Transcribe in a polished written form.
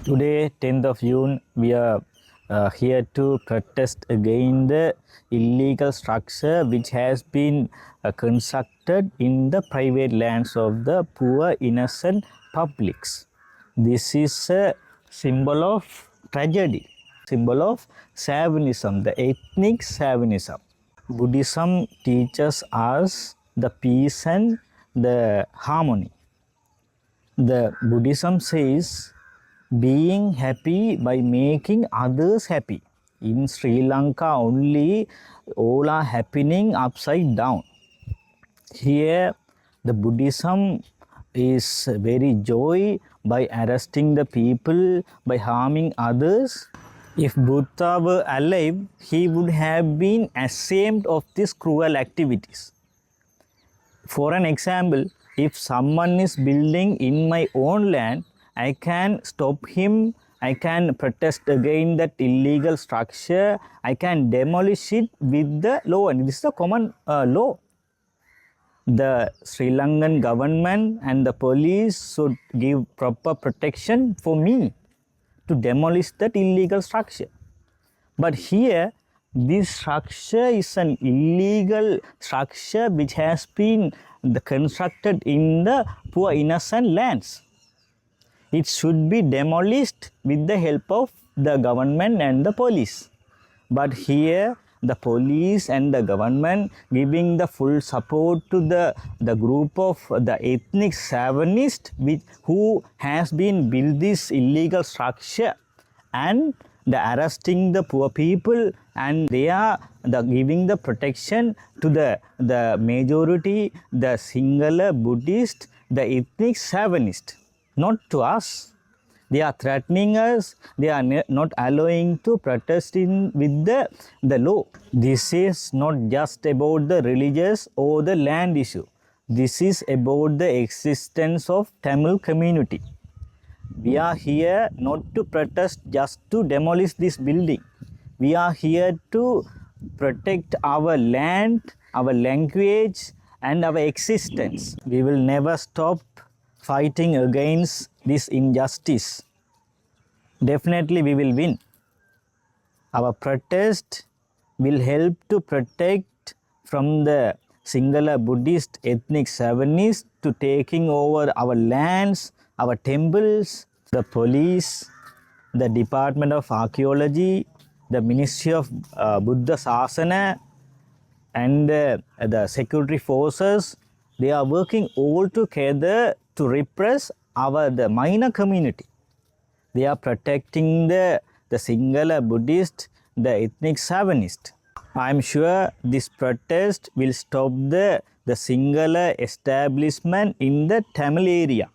Today, 10th of June, we are here to protest against the illegal structure which has been constructed in the private lands of the poor, innocent publics. This is a symbol of tragedy, symbol of Savanism, the ethnic Savanism. Buddhism teaches us the peace and the harmony. The Buddhism says being happy by making others happy. In Sri Lanka only all are happening upside down. Here the Buddhism is very joy by arresting the people, by harming others. If Buddha were alive, he would have been ashamed of these cruel activities. For an example, if someone is building in my own land, I can stop him, I can protest against that illegal structure, I can demolish it with the law, and this is a common law. The Sri Lankan government and the police should give proper protection for me to demolish that illegal structure. But here, this structure is an illegal structure which has been constructed in the poor innocent lands. It should be demolished with the help of the government and the police. But here, the police and the government giving the full support to the group of the ethnic Savanist who has been built this illegal structure, and the arresting the poor people, and they are giving the protection to the majority, the Sinhala Buddhist, the ethnic Savanist, not to us. They are threatening us, they are not allowing to protest with the law. This is not just about the religious or the land issue. This is about the existence of Tamil community. We are here not to protest just to demolish this building. We are here to protect our land, our language, and our existence. We will never stop fighting against this injustice. Definitely we will win. Our protest will help to protect from the Sinhala Buddhist ethnic Savanists to taking over our lands, our temples. The police, the Department of Archaeology, the Ministry of Buddha Sasana, and the security forces, they are working all together to repress the minor community. They are protecting the Sinhala Buddhist, the ethnic Savanist. I am sure this protest will stop the Sinhala establishment in the Tamil area.